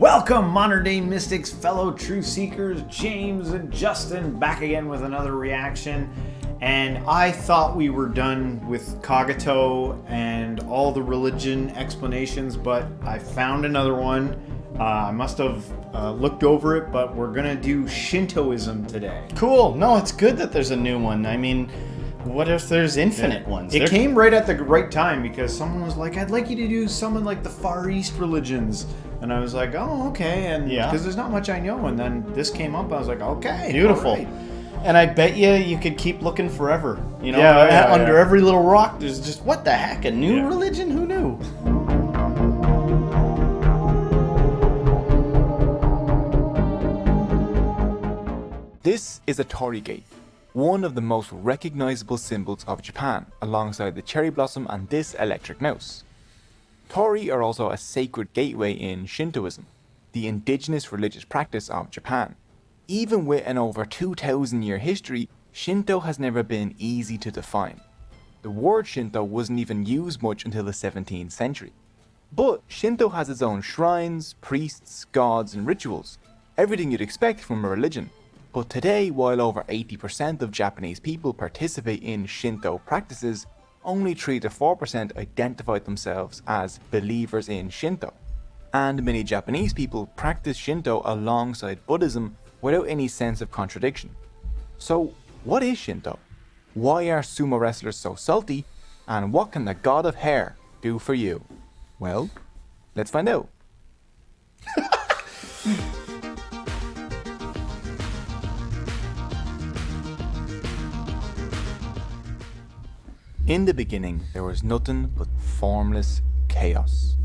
Welcome, modern day mystics, fellow truth seekers, James and Justin, back again with another reaction. And I thought we were done with Cogito and all the religion explanations, but I found another one. I must have looked over it, but we're gonna do Shintoism today. Cool. No, it's good that there's a new one. I mean, what if there's infinite ones? It came right at the right time because someone was like, I'd like you to do someone like the Far East religions. And I was like, oh, okay. And because there's not much I know. And then this came up. I was like, okay. Beautiful. Right. And I bet you could keep looking forever. You know, under every little rock, there's just, what the heck, a new religion? Who knew? This is a torii gate, one of the most recognizable symbols of Japan, alongside the cherry blossom and this electric mouse. Torii are also a sacred gateway in Shintoism, the indigenous religious practice of Japan. Even with an over 2,000-year history, Shinto has never been easy to define. The word Shinto wasn't even used much until the 17th century. But Shinto has its own shrines, priests, gods and rituals, everything you'd expect from a religion. But today, while over 80% of Japanese people participate in Shinto practices, only 3 to 4% identify themselves as believers in Shinto. And many Japanese people practice Shinto alongside Buddhism without any sense of contradiction. So, what is Shinto? Why are sumo wrestlers so salty? And what can the god of hair do for you? Well, let's find out. In the beginning, there was nothing but formless chaos.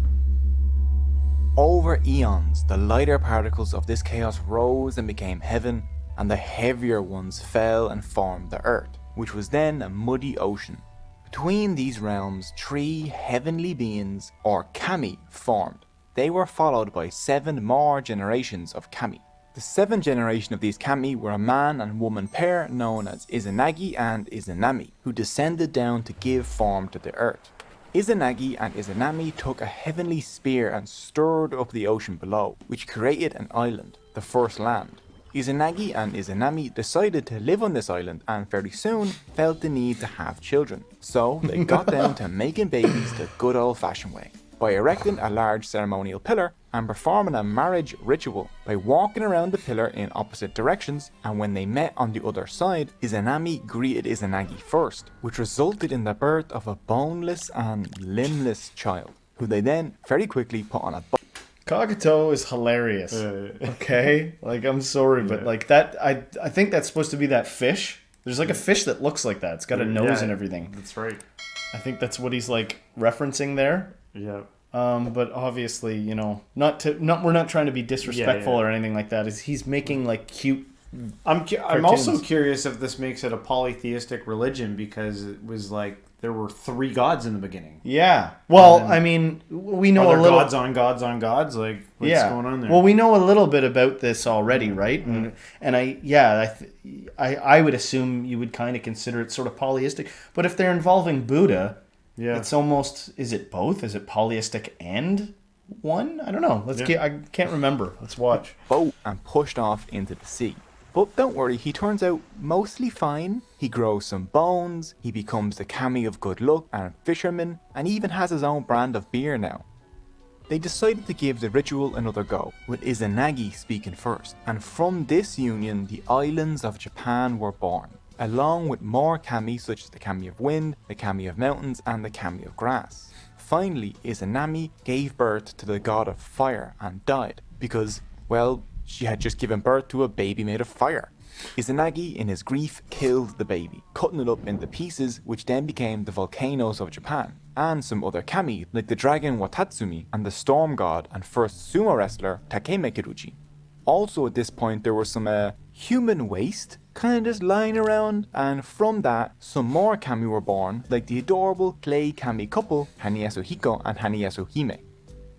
Over eons, the lighter particles of this chaos rose and became heaven, and the heavier ones fell and formed the earth, which was then a muddy ocean. Between these realms, 3 heavenly beings, or kami, formed. They were followed by 7 more generations of kami. The 7th generation of these kami were a man and woman pair known as Izanagi and Izanami, who descended down to give form to the earth. Izanagi and Izanami took a heavenly spear and stirred up the ocean below, which created an island, the first land. Izanagi and Izanami decided to live on this island and very soon felt the need to have children. So they got down to making babies the good old-fashioned way, by erecting a large ceremonial pillar and performing a marriage ritual by walking around the pillar in opposite directions, and when they met on the other side, Izanami greeted Izanagi first, which resulted in the birth of a boneless and limbless child, who they then very quickly put on a Cogito is hilarious. Okay? Like, I'm sorry, but like that, I think that's supposed to be that fish. There's like a fish that looks like that. It's got a nose and everything. That's right. I think that's what he's like referencing there. Yeah. But obviously, you know, we're not trying to be disrespectful or anything like that. He's making like cute. I'm also curious if this makes it a polytheistic religion, because it was like there were 3 gods in the beginning. Yeah. Well, I mean, we know a little gods on gods on gods. Like, what's going on there? Well, we know a little bit about this already, right? And I would assume you would kind of consider it sort of polyistic. But if they're involving Buddha, it's almost, is it both? Is it polyistic and one? I don't know. I can't remember. Let's watch. Boat and pushed off into the sea. But don't worry, he turns out mostly fine. He grows some bones, he becomes the kami of good luck and fisherman, and even has his own brand of beer now. They decided to give the ritual another go, with Izanagi speaking first, and from this union the islands of Japan were born, along with more kami such as the kami of wind, the kami of mountains and the kami of grass. Finally, Izanami gave birth to the god of fire and died, because, well, she had just given birth to a baby made of fire. Izanagi, in his grief, killed the baby, cutting it up into pieces, which then became the volcanoes of Japan, and some other kami, like the dragon Watatsumi and the storm god and first sumo wrestler Takemekiruchi. Also at this point there was some human waste kind of just lying around, and from that some more kami were born, like the adorable clay kami couple Haniyasu Hiko and Haniyasu Hime.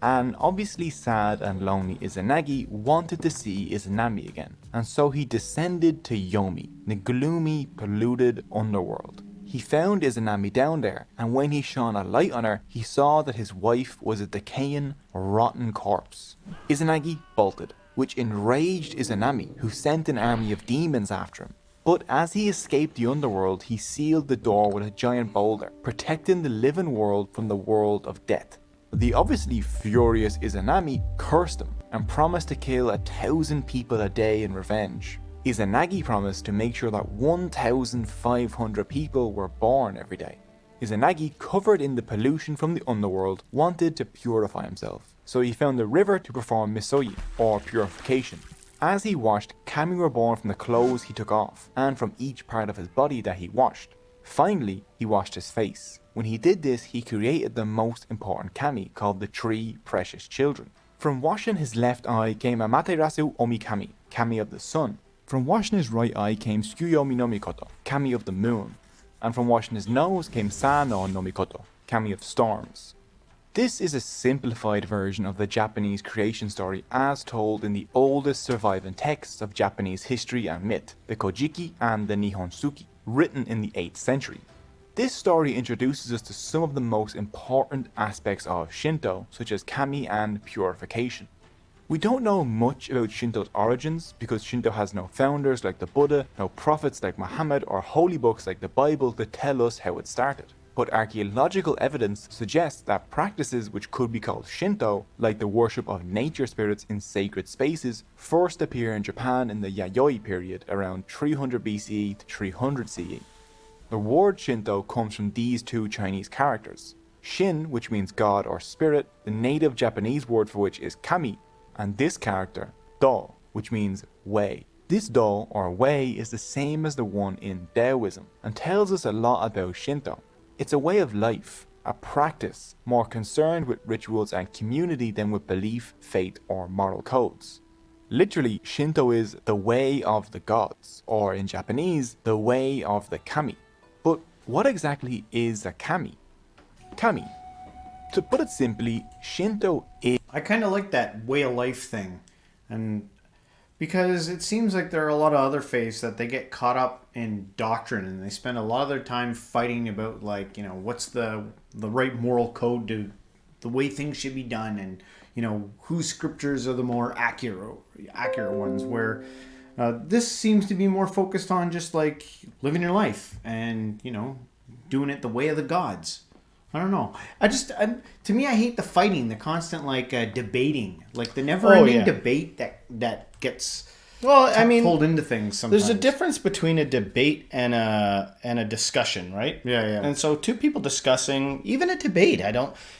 And obviously sad and lonely Izanagi wanted to see Izanami again, and so he descended to Yomi, the gloomy, polluted underworld. He found Izanami down there, and when he shone a light on her, he saw that his wife was a decaying, rotten corpse. Izanagi bolted, which enraged Izanami, who sent an army of demons after him. But as he escaped the underworld, he sealed the door with a giant boulder, protecting the living world from the world of death. The obviously furious Izanami cursed him and promised to kill 1,000 people a day in revenge. Izanagi promised to make sure that 1,500 people were born every day. Izanagi, covered in the pollution from the underworld, wanted to purify himself, so he found a river to perform misoyi, or purification. As he washed, kami were born from the clothes he took off, and from each part of his body that he washed. Finally, he washed his face. When he did this, he created the most important kami, called the 3 precious children. From washing his left eye came Amaterasu Omikami, kami of the sun. From washing his right eye came Tsukuyomi no Mikoto, kami of the moon. And from washing his nose came Sano no Mikoto, kami of storms. This is a simplified version of the Japanese creation story as told in the oldest surviving texts of Japanese history and myth, the Kojiki and the Nihonsuki, written in the 8th century. This story introduces us to some of the most important aspects of Shinto, such as kami and purification. We don't know much about Shinto's origins because Shinto has no founders like the Buddha, no prophets like Muhammad, or holy books like the Bible to tell us how it started. But archaeological evidence suggests that practices which could be called Shinto, like the worship of nature spirits in sacred spaces, first appear in Japan in the Yayoi period around 300 BCE to 300 CE. The word Shinto comes from these 2 Chinese characters. Shin, which means god or spirit, the native Japanese word for which is kami, and this character, Do, which means way. This Do or way is the same as the one in Taoism and tells us a lot about Shinto. It's a way of life, a practice, more concerned with rituals and community than with belief, faith, or moral codes. Literally, Shinto is the way of the gods, or in Japanese, the way of the kami. But what exactly is a kami? Kami. To put it simply, Shinto is... I kind of like that way of life thing, and because it seems like there are a lot of other faiths that they get caught up in doctrine and they spend a lot of their time fighting about, like, you know, what's the right moral code to the way things should be done, and, you know, whose scriptures are the more accurate ones, where this seems to be more focused on just like living your life and, you know, doing it the way of the gods. I don't know. To me, I hate the fighting, the constant debating, like the never-ending debate that gets pulled into things. Sometimes there's a difference between a debate and a discussion, right? Yeah. And so 2 people discussing, even a debate. I'm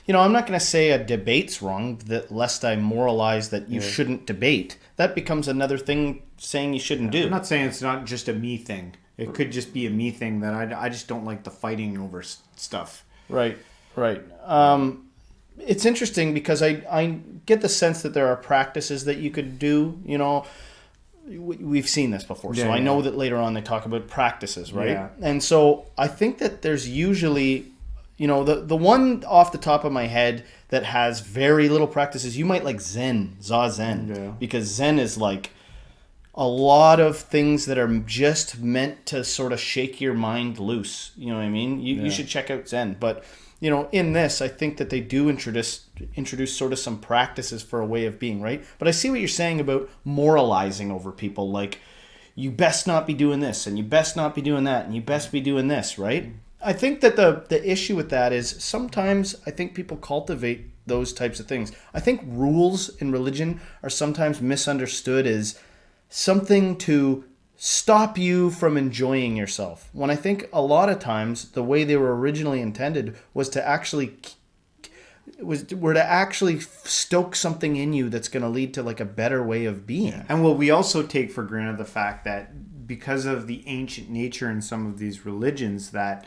not going to say a debate's wrong, lest I moralize that you shouldn't debate. That becomes another thing saying you shouldn't do. I'm not saying it's not just a me thing. It could just be a me thing that I just don't like the fighting over stuff. Right. It's interesting because I get the sense that there are practices that you could do, you know. We've seen this before, so I know that later on they talk about practices, right? Yeah. And so I think that there's usually, you know, the one off the top of my head that has very little practices, you might like Zen, Zazen, because Zen is like a lot of things that are just meant to sort of shake your mind loose. You know what I mean? You should check out Zen. But, you know, in this, I think that they do introduce sort of some practices for a way of being, right? But I see what you're saying about moralizing over people. Like, you best not be doing this, and you best not be doing that, and you best be doing this, right? I think that the issue with that is sometimes I think people cultivate those types of things. I think rules in religion are sometimes misunderstood as something to stop you from enjoying yourself. When I think a lot of times the way they were originally intended was to actually stoke something in you that's going to lead to like a better way of being. Yeah. And we also take for granted the fact that because of the ancient nature in some of these religions, that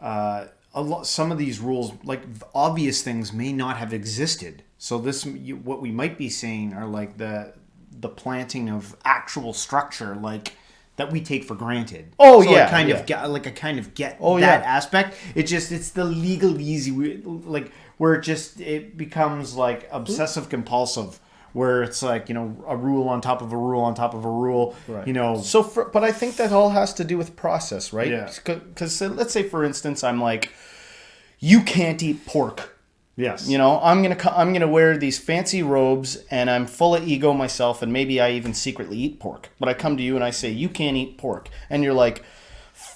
some of these rules, like obvious things, may not have existed. So what we might be saying are like the planting of actual structure, like that we take for granted. Oh, so yeah, I kind of get that aspect. It's the legalese, like where it becomes like obsessive compulsive, where it's like, a rule on top of a rule on top of a rule, Right. But I think that all has to do with process, right? Yeah. Because let's say, for instance, I'm like, you can't eat pork. Yes. I'm gonna wear these fancy robes, and I'm full of ego myself, and maybe I even secretly eat pork. But I come to you and I say, you can't eat pork, and you're like,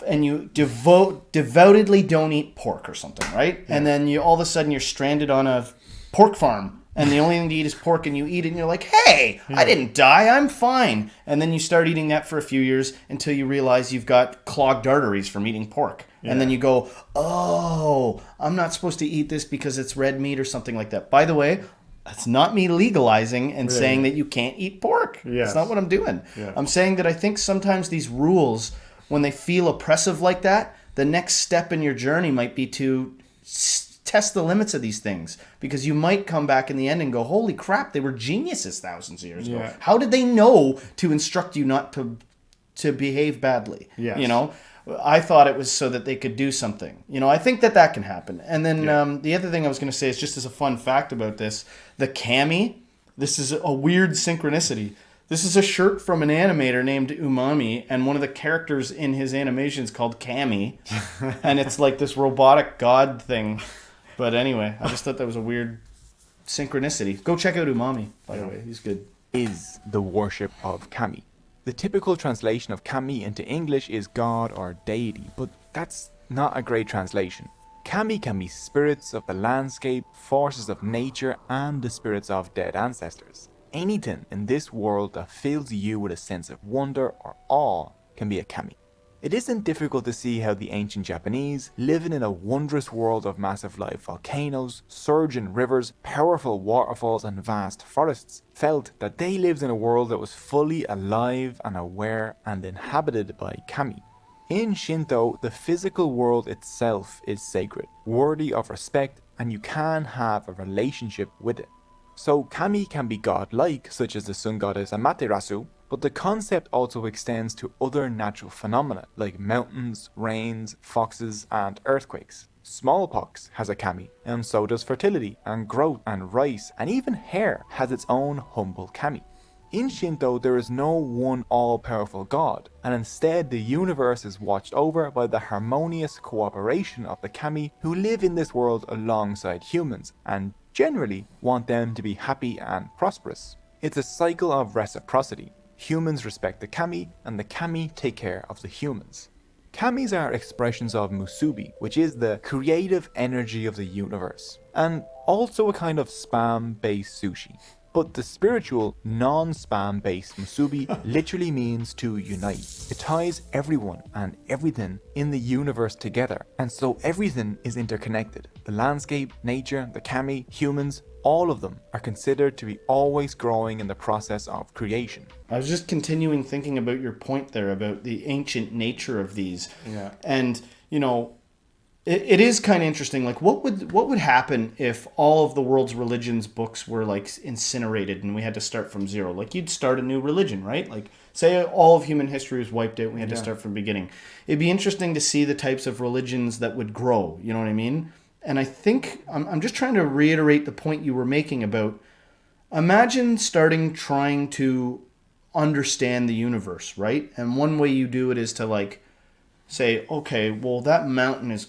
and you devoutedly don't eat pork or something, right? Yeah. And then you all of a sudden you're stranded on a pork farm, and the only thing to eat is pork, and you eat it, and you're like, hey, I didn't die, I'm fine. And then you start eating that for a few years until you realize you've got clogged arteries from eating pork. Yeah. And then you go, oh, I'm not supposed to eat this because it's red meat or something like that. By the way, that's not me legalizing and saying that you can't eat pork. Yes. That's not what I'm doing. Yeah. I'm saying that I think sometimes these rules, when they feel oppressive like that, the next step in your journey might be to test the limits of these things, because you might come back in the end and go, holy crap, they were geniuses thousands of years ago. How did they know to instruct you not to behave badly? Yes. I thought it was so that they could do something. I think that can happen. And then the other thing I was going to say is, just as a fun fact about this, the kami, this is a weird synchronicity. This is a shirt from an animator named Umami, and one of the characters in his animation is called Kami. And it's like this robotic god thing. But anyway, I just thought that was a weird synchronicity. Go check out Umami, by the way. He's good. Is the worship of Kami. The typical translation of Kami into English is God or deity, but that's not a great translation. Kami can be spirits of the landscape, forces of nature, and the spirits of dead ancestors. Anything in this world that fills you with a sense of wonder or awe can be a Kami. It isn't difficult to see how the ancient Japanese, living in a wondrous world of massive live volcanoes, surging rivers, powerful waterfalls, and vast forests, felt that they lived in a world that was fully alive and aware and inhabited by Kami. In Shinto, the physical world itself is sacred, worthy of respect, and you can have a relationship with it. So Kami can be godlike, such as the sun goddess Amaterasu, but the concept also extends to other natural phenomena like mountains, rains, foxes, and earthquakes. Smallpox has a Kami, and so does fertility, and growth, and rice, and even hair has its own humble Kami. In Shinto, there is no one all-powerful god, and instead the universe is watched over by the harmonious cooperation of the Kami who live in this world alongside humans, and generally want them to be happy and prosperous. It's a cycle of reciprocity. Humans respect the Kami, and the Kami take care of the humans. Kamis are expressions of musubi, which is the creative energy of the universe, and also a kind of spam-based sushi. But the spiritual, non-spam-based musubi literally means to unite. It ties everyone and everything in the universe together, and so everything is interconnected. The landscape, nature, the Kami, humans, all of them are considered to be always growing in the process of creation. I was just continuing thinking about your point there about the ancient nature of these. Yeah. And, it is kind of interesting. Like, what would happen if all of the world's religions books were like incinerated and we had to start from zero? Like, you'd start a new religion, right? Like, say all of human history was wiped out and we had to start from the beginning. It'd be interesting to see the types of religions that would grow. You know what I mean? And I think I'm just trying to reiterate the point you were making about, imagine trying to understand the universe, right? And one way you do it is to like say, okay, well, that mountain is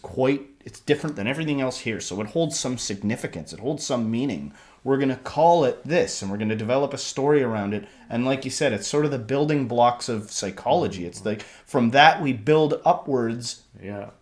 it's different than everything else here. So it holds some significance. It holds some meaning. We're going to call it this, and we're going to develop a story around it. And like you said, it's sort of the building blocks of psychology. It's like from that we build upwards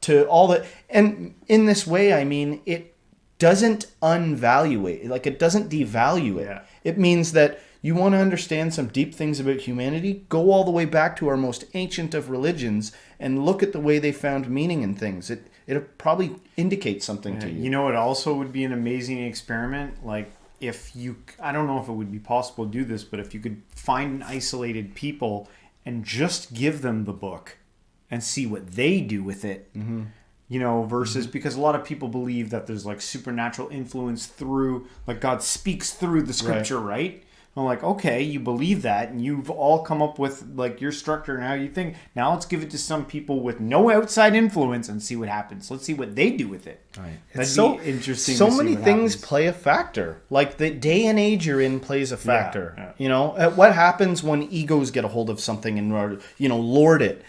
to all that. And in this way, I mean, it doesn't unvalue it. Like, it doesn't devalue it. Yeah. It means that you want to understand some deep things about humanity, go all the way back to our most ancient of religions and look at the way they found meaning in things. It probably indicates something to you. You know, it also would be an amazing experiment. Like, I don't know if it would be possible to do this, but if you could find an isolated people and just give them the book and see what they do with it, versus because a lot of people believe that there's like supernatural influence through, like God speaks through the scripture, right? I'm like, okay, you believe that, and you've all come up with like your structure and how you think. Now let's give it to some people with no outside influence and see what happens. Let's see what they do with it. Right. That'd It's so be interesting. So to see many what things happens. play a factor. Like the day and age you're in plays a factor. Yeah. You know, what happens when egos get a hold of something and lord it.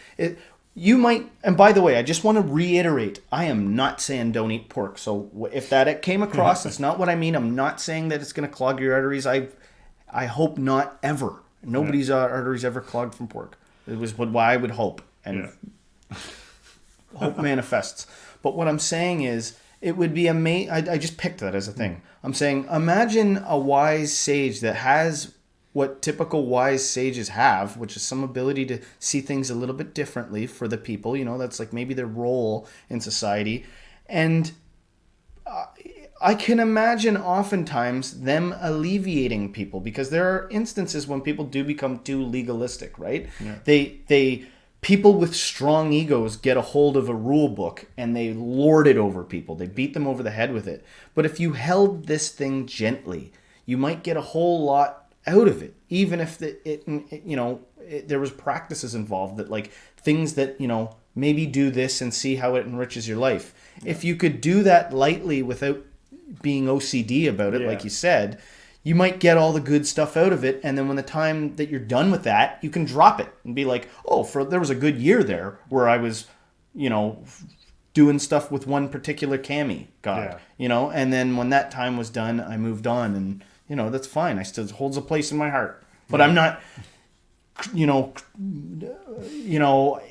You might, and by the way, I just want to reiterate, I am not saying don't eat pork. So if that came across, that's not what I mean. I'm not saying that it's going to clog your arteries. I hope not ever. Nobody's arteries ever clogged from pork. It was what I would hope, and hope manifests. But what I'm saying is, it would be amazing. I just picked that as a thing. I'm saying, imagine a wise sage that has what typical wise sages have, which is some ability to see things a little bit differently for the people. You know, that's like maybe their role in society. And I can imagine oftentimes them alleviating people, because there are instances when people do become too legalistic, right? Yeah. People with strong egos get a hold of a rule book and they lord it over people. They beat them over the head with it. But if you held this thing gently, you might get a whole lot out of it, even if there was practices involved, that like things that, maybe do this and see how it enriches your life. Yeah. If you could do that lightly without being OCD about it, like you said, you might get all the good stuff out of it, and then when the time that you're done with that, you can drop it and be like, there was a good year there where I was, doing stuff with one particular kami god, and then when that time was done, I moved on, and that's fine. I still holds a place in my heart, but I'm not,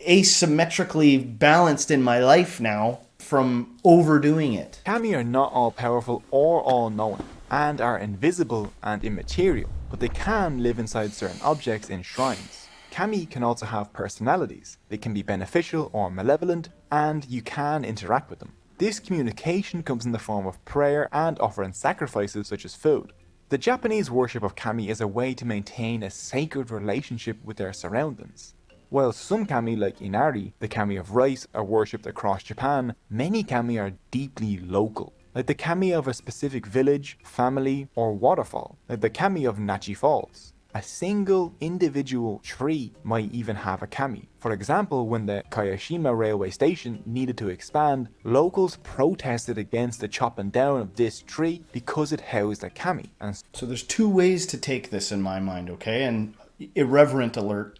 asymmetrically balanced in my life now from overdoing it. Kami are not all powerful or all knowing, and are invisible and immaterial, but they can live inside certain objects in shrines. Kami can also have personalities. They can be beneficial or malevolent, and you can interact with them. This communication comes in the form of prayer and offering sacrifices such as food. The Japanese worship of Kami is a way to maintain a sacred relationship with their surroundings. While some Kami, like Inari, the Kami of rice, are worshipped across Japan, many Kami are deeply local, like the Kami of a specific village, family, or waterfall, like the Kami of Nachi Falls. A single individual tree might even have a Kami. For example, when the Kayashima railway station needed to expand, locals protested against the chopping down of this tree because it housed a Kami. And so there's two ways to take this in my mind, okay? And irreverent alert,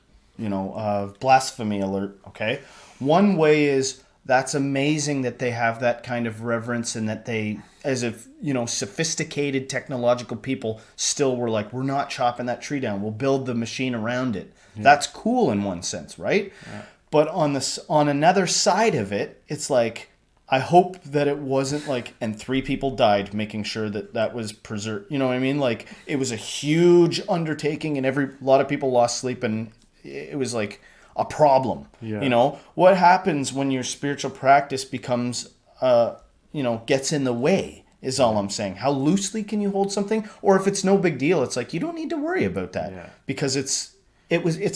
blasphemy alert, okay? One way is, that's amazing that they have that kind of reverence, and that they, as if, sophisticated technological people still were like, we're not chopping that tree down. We'll build the machine around it. Yeah. That's cool in one sense, right? Yeah. But on another side of it, it's like, I hope that it wasn't like, and 3 people died making sure that was preserved. You know what I mean? Like, it was a huge undertaking, and a lot of people lost sleep, and it was like a problem. Yeah. What happens when your spiritual practice becomes, gets in the way, is all I'm saying. How loosely can you hold something? Or if it's no big deal, it's like, you don't need to worry about that, because it's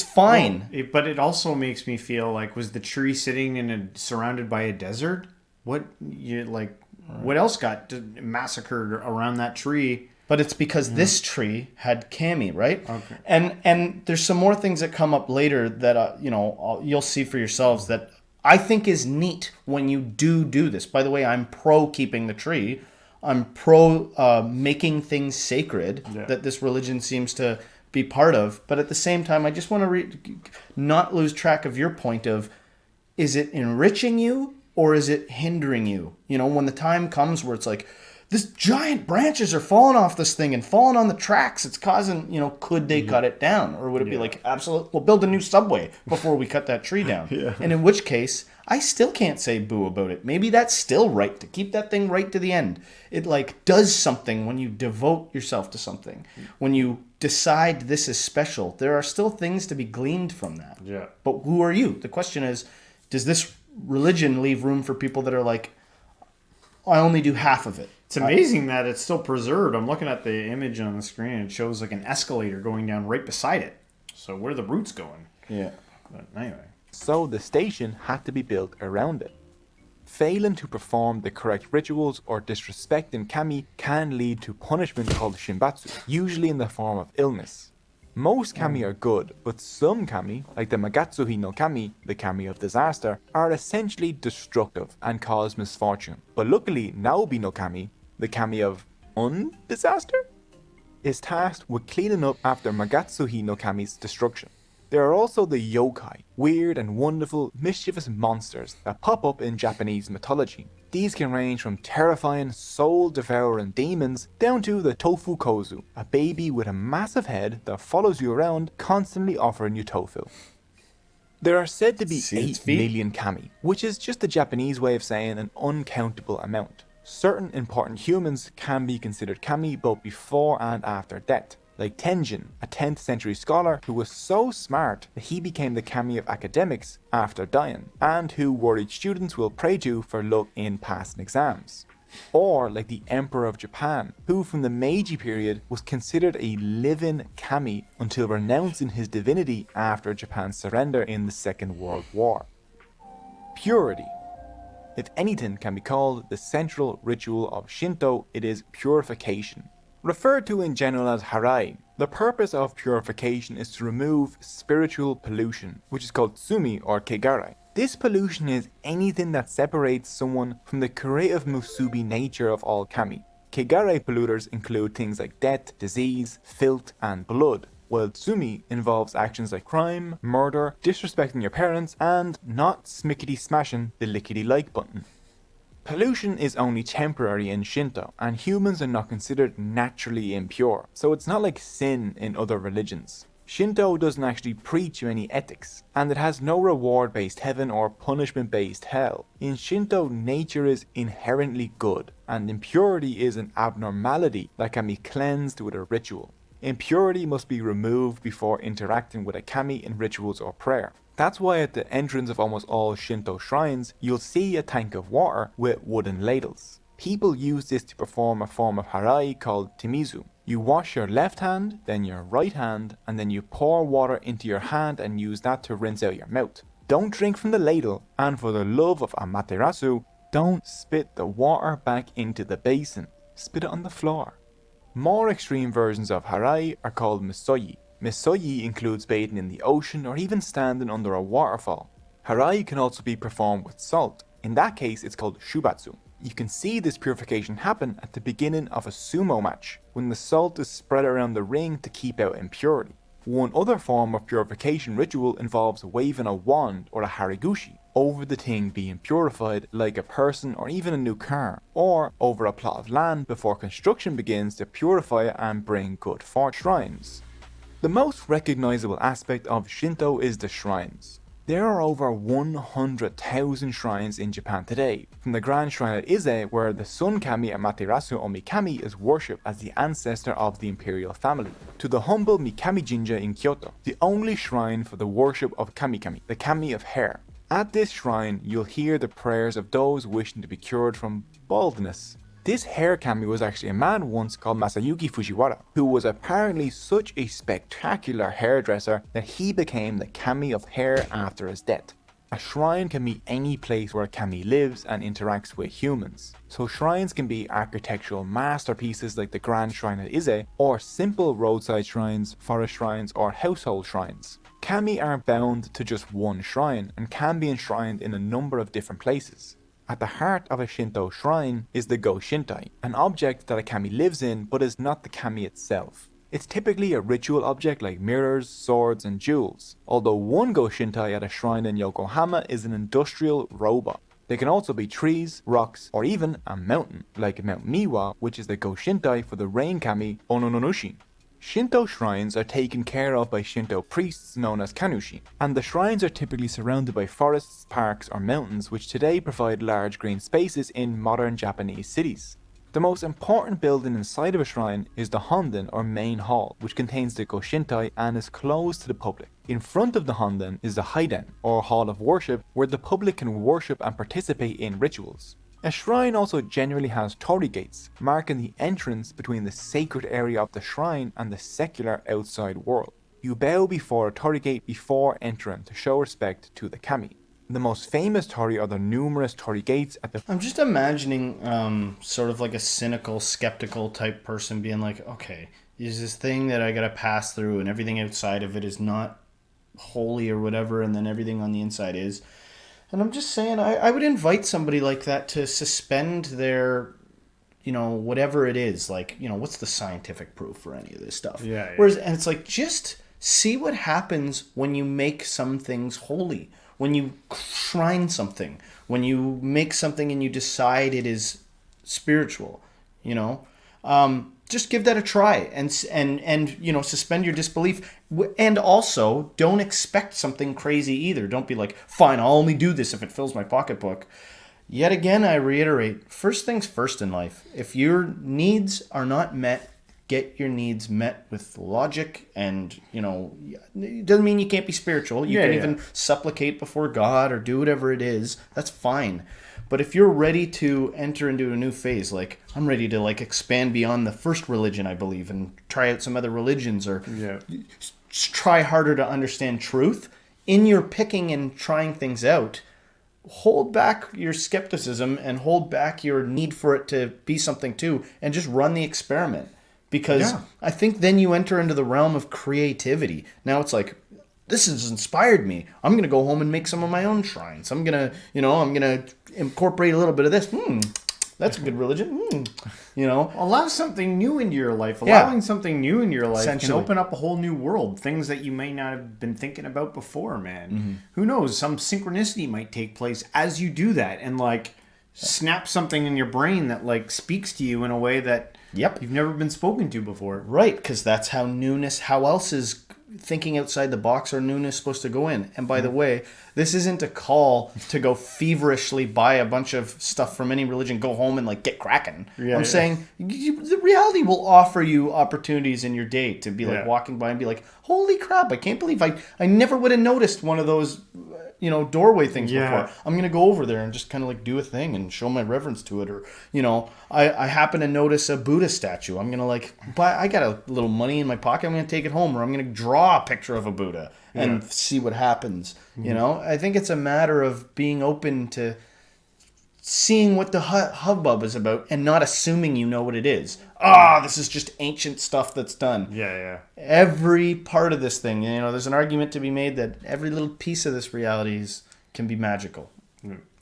fine. Well, but it also makes me feel like, was the tree sitting surrounded by a desert? What else got massacred around that tree? But it's because this tree had Kami, right? Okay. And there's some more things that come up later that you'll see for yourselves that I think is neat when you do this. By the way, I'm pro keeping the tree. I'm pro making things sacred that this religion seems to be part of. But at the same time, I just want to not lose track of your point of, is it enriching you or is it hindering you? When the time comes where it's like, this giant branches are falling off this thing and falling on the tracks. It's causing, could they cut it down? Or would it be like, absolutely, we'll build a new subway before we cut that tree down? And in which case, I still can't say boo about it. Maybe that's still right, to keep that thing right to the end. It does something when you devote yourself to something. When you decide this is special, there are still things to be gleaned from that. Yeah. But who are you? The question is, does this religion leave room for people that are like, I only do half of it? It's amazing that it's still preserved. I'm looking at the image on the screen, and it shows like an escalator going down right beside it. So where are the roots going? Yeah. But anyway. So the station had to be built around it. Failing to perform the correct rituals or disrespecting kami can lead to punishment called shinbatsu, usually in the form of illness. Most kami are good, but some kami, like the Magatsuhi no Kami, the kami of disaster, are essentially destructive and cause misfortune. But luckily, Naobi no Kami, the kami of undisaster, is tasked with cleaning up after Magatsuhi no Kami's destruction. There are also the yokai, weird and wonderful, mischievous monsters that pop up in Japanese mythology. These can range from terrifying, soul-devouring demons down to the tofu kozu, a baby with a massive head that follows you around, constantly offering you tofu. There are said to be 8 million kami, which is just the Japanese way of saying an uncountable amount. Certain important humans can be considered kami both before and after death, like Tenjin, a 10th century scholar who was so smart that he became the kami of academics after dying, and who worried students will pray to for luck in passing exams. Or like the Emperor of Japan, who from the Meiji period was considered a living kami until renouncing his divinity after Japan's surrender in the Second World War. Purity. If anything can be called the central ritual of Shinto, it is purification. Referred to in general as harai, the purpose of purification is to remove spiritual pollution, which is called tsumi or kegarai. This pollution is anything that separates someone from the creative musubi nature of all kami. Kegarai polluters include things like death, disease, filth, and blood, while tsumi involves actions like crime, murder, disrespecting your parents, and not smickety smashing the lickety like button. Pollution is only temporary in Shinto, and humans are not considered naturally impure, so it's not like sin in other religions. Shinto doesn't actually preach any ethics, and it has no reward-based heaven or punishment-based hell. In Shinto, nature is inherently good, and impurity is an abnormality that can be cleansed with a ritual. Impurity must be removed before interacting with a kami in rituals or prayer. That's why at the entrance of almost all Shinto shrines, you'll see a tank of water with wooden ladles. People use this to perform a form of harai called timizu. You wash your left hand, then your right hand, and then you pour water into your hand and use that to rinse out your mouth. Don't drink from the ladle, and for the love of Amaterasu, don't spit the water back into the basin. Spit it on the floor. More extreme versions of harai are called misoyi. Misoyi includes bathing in the ocean or even standing under a waterfall. Harai can also be performed with salt. In that case, it's called shubatsu. You can see this purification happen at the beginning of a sumo match, when the salt is spread around the ring to keep out impurity. One other form of purification ritual involves waving a wand or a harigushi over the thing being purified, like a person or even a new car, or over a plot of land before construction begins to purify it and bring good fortune. Shrines. The most recognizable aspect of Shinto is the shrines. There are over 100,000 shrines in Japan today, from the Grand Shrine at Ise, where the Sun Kami Amaterasu Omikami is worshipped as the ancestor of the imperial family, to the humble Mikami Jinja in Kyoto, the only shrine for the worship of Kamikami, the kami of hair. At this shrine, you'll hear the prayers of those wishing to be cured from baldness. This hair kami was actually a man once called Masayuki Fujiwara, who was apparently such a spectacular hairdresser that he became the kami of hair after his death. A shrine can be any place where a kami lives and interacts with humans. So shrines can be architectural masterpieces like the Grand Shrine at Ise, or simple roadside shrines, forest shrines, or household shrines. Kami aren't bound to just one shrine and can be enshrined in a number of different places. At the heart of a Shinto shrine is the Go Shintai, an object that a kami lives in but is not the kami itself. It's typically a ritual object like mirrors, swords, and jewels, although one Go Shintai at a shrine in Yokohama is an industrial robot. They can also be trees, rocks, or even a mountain, like Mount Miwa, which is the Go Shintai for the rain kami Onononushi. Shinto shrines are taken care of by Shinto priests known as kanushi, and the shrines are typically surrounded by forests, parks, or mountains, which today provide large green spaces in modern Japanese cities. The most important building inside of a shrine is the honden or main hall, which contains the Go Shintai and is closed to the public. In front of the honden is the haiden, or hall of worship, where the public can worship and participate in rituals. A shrine also generally has torii gates, marking the entrance between the sacred area of the shrine and the secular outside world. You bow before a torii gate before entering to show respect to the kami. The most famous torii are the numerous torii gates at the... I'm just imagining sort of like a cynical, skeptical type person being like, okay, there's this thing that I got to pass through and everything outside of it is not holy or whatever, and then everything on the inside is. And I'm just saying, I would invite somebody like that to suspend their, whatever it is. Like, what's the scientific proof for any of this stuff? Yeah. Whereas, and it's like, just see what happens when you make some things holy. When you shrine something. When you make something and you decide it is spiritual. Just give that a try and suspend your disbelief, and also don't expect something crazy either. Don't be like, fine, I'll only do this if it fills my pocketbook. Yet again, I reiterate, first things first in life. If your needs are not met, get your needs met with logic, and it doesn't mean you can't be spiritual. You can even supplicate before God or do whatever it is. That's fine. But if you're ready to enter into a new phase, like I'm ready to expand beyond the first religion I believe and try out some other religions, or try harder to understand truth, in your picking and trying things out, hold back your skepticism and hold back your need for it to be something too, and just run the experiment. Because I think then you enter into the realm of creativity. Now it's like, this has inspired me. I'm going to go home and make some of my own shrines. I'm going to incorporate a little bit of this. That's a good religion. Allow something new into your life. Allowing something new in your life can open up a whole new world. Things that you may not have been thinking about before, man. Mm-hmm. Who knows? Some synchronicity might take place as you do that, and snap something in your brain that speaks to you in a way that you've never been spoken to before. Right, because that's how newness, how else is thinking outside the box or newness supposed to go in? And by the way, this isn't a call to go feverishly buy a bunch of stuff from any religion, go home and get cracking. I'm saying the reality will offer you opportunities in your day to be walking by and be like, holy crap, I can't believe I never would have noticed one of those doorway things before. I'm going to go over there and just kind of do a thing and show my reverence to it. Or, I happen to notice a Buddha statue. I'm going to buy, I got a little money in my pocket. I'm going to take it home, or I'm going to draw a picture of a Buddha and see what happens. Mm-hmm. I think it's a matter of being open to seeing what the hubbub is about and not assuming you know what it is. This is just ancient stuff that's done. Every part of this thing, there's an argument to be made that every little piece of this reality can be magical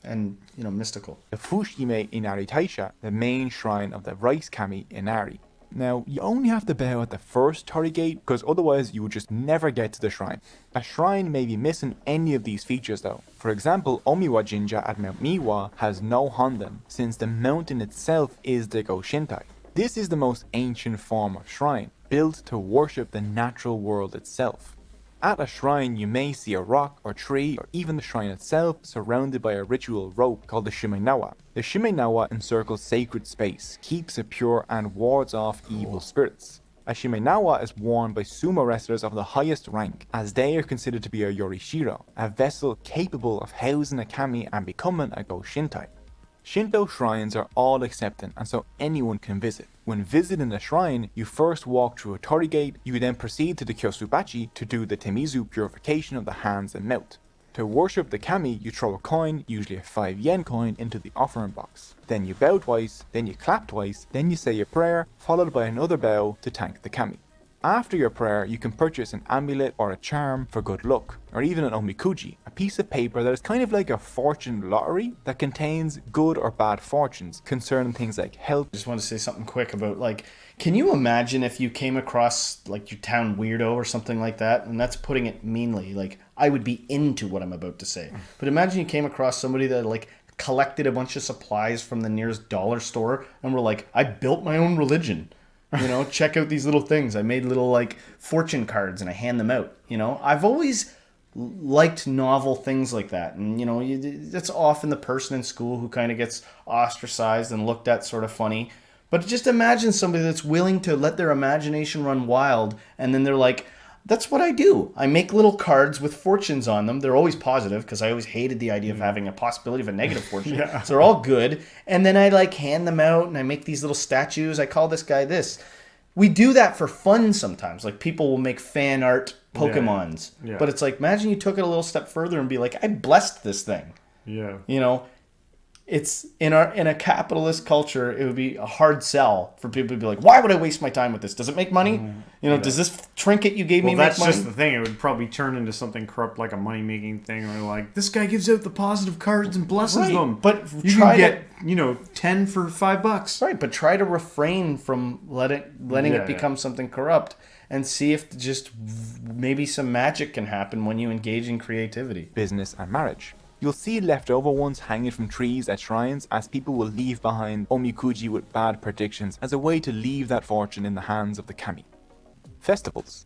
and, mystical. The Fushime Inari Taisha, the main shrine of the rice kami Inari. Now, you only have to bow at the first torii gate, because otherwise you would just never get to the shrine. A shrine may be missing any of these features though. For example, Omiwa Jinja at Mount Miwa has no honden, since the mountain itself is the Go Shintai. This is the most ancient form of shrine, built to worship the natural world itself. At a shrine you may see a rock or tree, or even the shrine itself, surrounded by a ritual rope called the Shimenawa. The Shimenawa encircles sacred space, keeps it pure, and wards off evil spirits. A Shimenawa is worn by sumo wrestlers of the highest rank, as they are considered to be a Yorishiro, a vessel capable of housing a kami and becoming a Go Shintai. Shinto shrines are all accepting, and so anyone can visit. When visiting a shrine, you first walk through a torii gate, you then proceed to the Kyosubachi to do the Temizu purification of the hands and mouth. To worship the kami, you throw a coin, usually a 5 yen coin, into the offering box. Then you bow twice, then you clap twice, then you say a prayer, followed by another bow to thank the kami. After your prayer, you can purchase an amulet or a charm for good luck, or even an omikuji, a piece of paper that is kind of like a fortune lottery that contains good or bad fortunes concerning things like health. I just want to say something quick about can you imagine if you came across your town weirdo or something like that? And that's putting it meanly. I would be into what I'm about to say. But imagine you came across somebody that collected a bunch of supplies from the nearest dollar store and were like, I built my own religion. Check out these little things. I made little fortune cards and I hand them out. I've always liked novel things like that. And, that's often the person in school who kind of gets ostracized and looked at sort of funny. But just imagine somebody that's willing to let their imagination run wild. And then they're like, that's what I do. I make little cards with fortunes on them. They're always positive because I always hated the idea of having a possibility of a negative fortune. So they're all good. And then I hand them out and I make these little statues. I call this guy this. we do that for fun sometimes. Like, people will make fan art Pokemons. Yeah. But it's like, imagine you took it a little step further and be like, I blessed this thing. Yeah. You know, it's in a capitalist culture, it would be a hard sell for people to be like, why would I waste my time with this? Does it make money? You know, does this trinket you gave me make money? Well, that's just the thing. It would probably turn into something corrupt, like a money-making thing, or like, this guy gives out the positive cards and blesses them. But you can get, 10 for $5. Right, but try to refrain from letting it become something corrupt, and see if just maybe some magic can happen when you engage in creativity. Business and marriage. You'll see leftover ones hanging from trees at shrines, as people will leave behind omikuji with bad predictions as a way to leave that fortune in the hands of the kami. Festivals.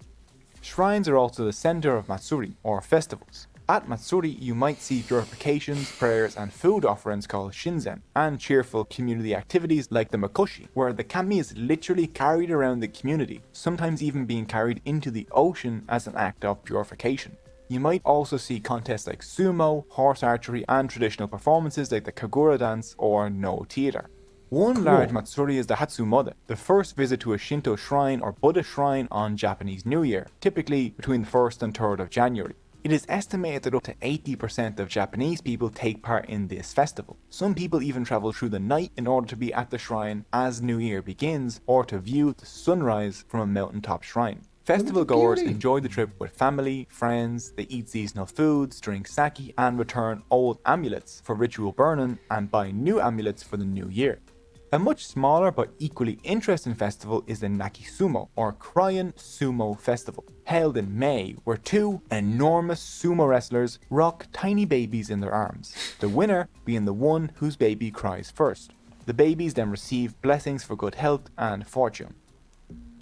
Shrines are also the center of matsuri, or festivals. At matsuri, you might see purifications, prayers, and food offerings called shinzen, and cheerful community activities like the makoshi, where the kami is literally carried around the community, sometimes even being carried into the ocean as an act of purification. You might also see contests like sumo, horse archery, and traditional performances like the kagura dance or no theater. One large matsuri is the Hatsumode, the first visit to a Shinto shrine or Buddhist shrine on Japanese New Year, typically between the 1st and 3rd of January. It is estimated that up to 80% of Japanese people take part in this festival. Some people even travel through the night in order to be at the shrine as New Year begins, or to view the sunrise from a mountaintop shrine. Festival goers enjoy the trip with family, friends, they eat seasonal foods, drink sake, and return old amulets for ritual burning and buy new amulets for the new year. A much smaller but equally interesting festival is the Nakisumo, or Crying Sumo Festival, held in May, where two enormous sumo wrestlers rock tiny babies in their arms, the winner being the one whose baby cries first. The babies then receive blessings for good health and fortune.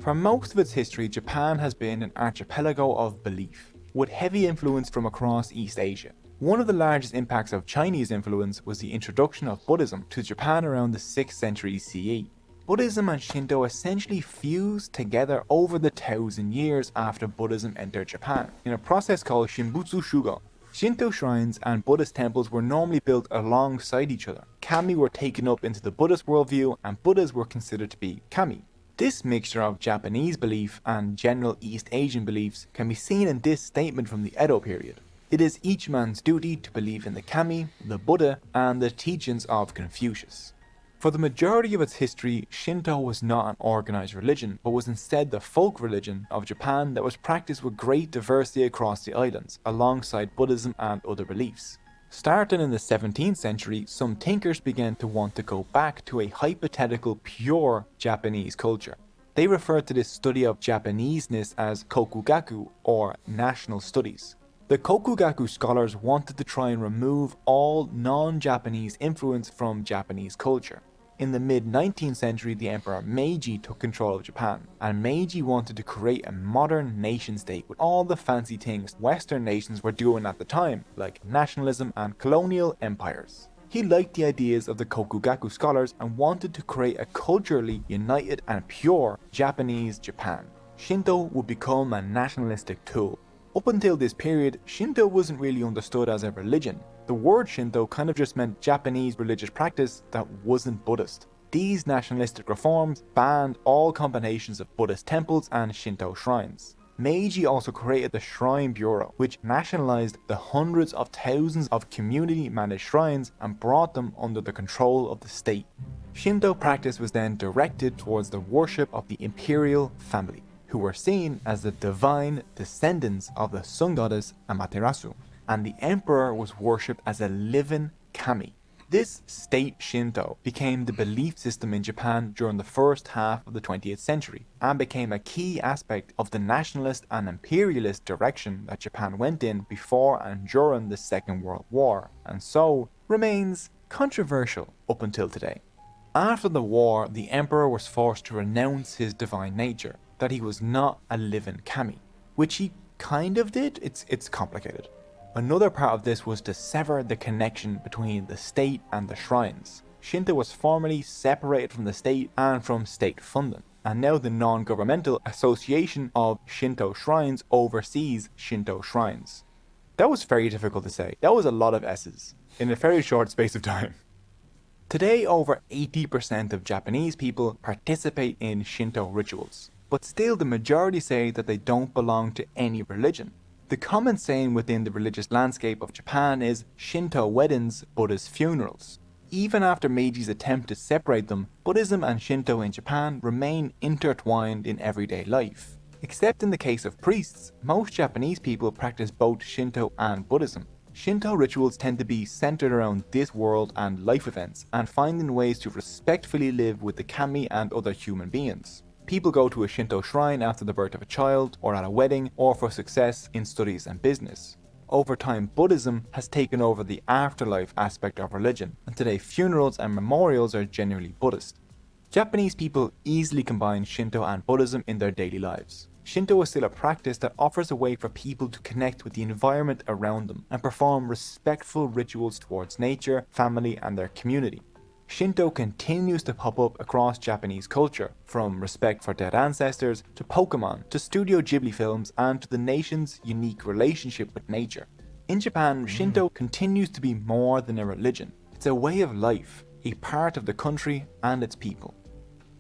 For most of its history, Japan has been an archipelago of belief, with heavy influence from across East Asia. One of the largest impacts of Chinese influence was the introduction of Buddhism to Japan around the 6th century CE. Buddhism and Shinto essentially fused together over the 1,000 years after Buddhism entered Japan, in a process called Shimbutsu Shugo. Shinto shrines and Buddhist temples were normally built alongside each other. Kami were taken up into the Buddhist worldview, and Buddhas were considered to be kami. This mixture of Japanese belief and general East Asian beliefs can be seen in this statement from the Edo period. It is each man's duty to believe in the kami, the Buddha, and the teachings of Confucius. For the majority of its history, Shinto was not an organized religion, but was instead the folk religion of Japan that was practiced with great diversity across the islands, alongside Buddhism and other beliefs. Starting in the 17th century, some thinkers began to want to go back to a hypothetical pure Japanese culture. They referred to this study of Japaneseness as kokugaku, or national studies. The kokugaku scholars wanted to try and remove all non-Japanese influence from Japanese culture. In the mid-19th century, the Emperor Meiji took control of Japan, and Meiji wanted to create a modern nation-state with all the fancy things Western nations were doing at the time, like nationalism and colonial empires. He liked the ideas of the Kokugaku scholars and wanted to create a culturally united and pure Japanese Japan. Shinto would become a nationalistic tool. Up until this period, Shinto wasn't really understood as a religion. The word Shinto kind of just meant Japanese religious practice that wasn't Buddhist. These nationalistic reforms banned all combinations of Buddhist temples and Shinto shrines. Meiji also created the Shrine Bureau, which nationalized the hundreds of thousands of community-managed shrines and brought them under the control of the state. Shinto practice was then directed towards the worship of the imperial family, who were seen as the divine descendants of the sun goddess Amaterasu, and the emperor was worshipped as a living kami. This state Shinto became the belief system in Japan during the first half of the 20th century, and became a key aspect of the nationalist and imperialist direction that Japan went in before and during the Second World War, and so remains controversial up until today. After the war, the emperor was forced to renounce his divine nature, that he was not a living kami, which he kind of did. It's complicated. Another part of this was to sever the connection between the state and the shrines. Shinto was formerly separated from the state and from state funding, and now the non-governmental Association of Shinto Shrines oversees Shinto shrines. That was very difficult to say. That was a lot of S's in a very short space of time. Today, over 80% of Japanese people participate in Shinto rituals, but still the majority say that they don't belong to any religion. The common saying within the religious landscape of Japan is Shinto weddings, Buddhist funerals. Even after Meiji's attempt to separate them, Buddhism and Shinto in Japan remain intertwined in everyday life. Except in the case of priests, most Japanese people practice both Shinto and Buddhism. Shinto rituals tend to be centered around this world and life events, and finding ways to respectfully live with the kami and other human beings. People go to a Shinto shrine after the birth of a child, or at a wedding, or for success in studies and business. Over time, Buddhism has taken over the afterlife aspect of religion, and today funerals and memorials are generally Buddhist. Japanese people easily combine Shinto and Buddhism in their daily lives. Shinto is still a practice that offers a way for people to connect with the environment around them and perform respectful rituals towards nature, family, and their community. Shinto continues to pop up across Japanese culture, from respect for dead ancestors, to Pokemon, to Studio Ghibli films, and to the nation's unique relationship with nature. In Japan, Shinto continues to be more than a religion. It's a way of life, a part of the country and its people.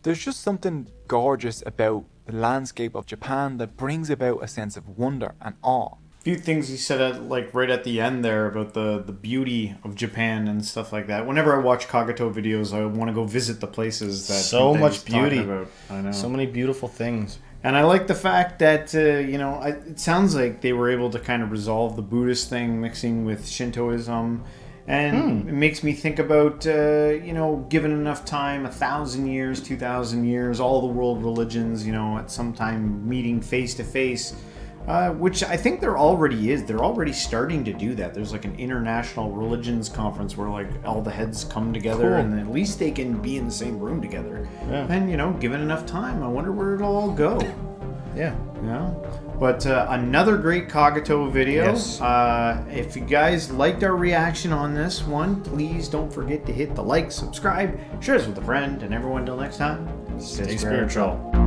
There's just something gorgeous about the landscape of Japan that brings about a sense of wonder and awe. Few things you said right at the end there about the beauty of Japan and stuff like that. Whenever I watch Cogito videos, I want to go visit the places that so much beauty. About. I know. So many beautiful things. And I like the fact that, it sounds like they were able to kind of resolve the Buddhist thing mixing with Shintoism. And it makes me think about, given enough time, 1,000 years, 2,000 years, all the world religions, at some time meeting face to face, which I think there already is. They're already starting to do that. There's like an international religions conference where like all the heads come together and at least they can be in the same room together. Yeah. And, given enough time, I wonder where it'll all go. Yeah. But another great Cogito video. Yes. If you guys liked our reaction on this one, please don't forget to hit the like, subscribe, share this with a friend, and everyone till next time, Stay spiritual.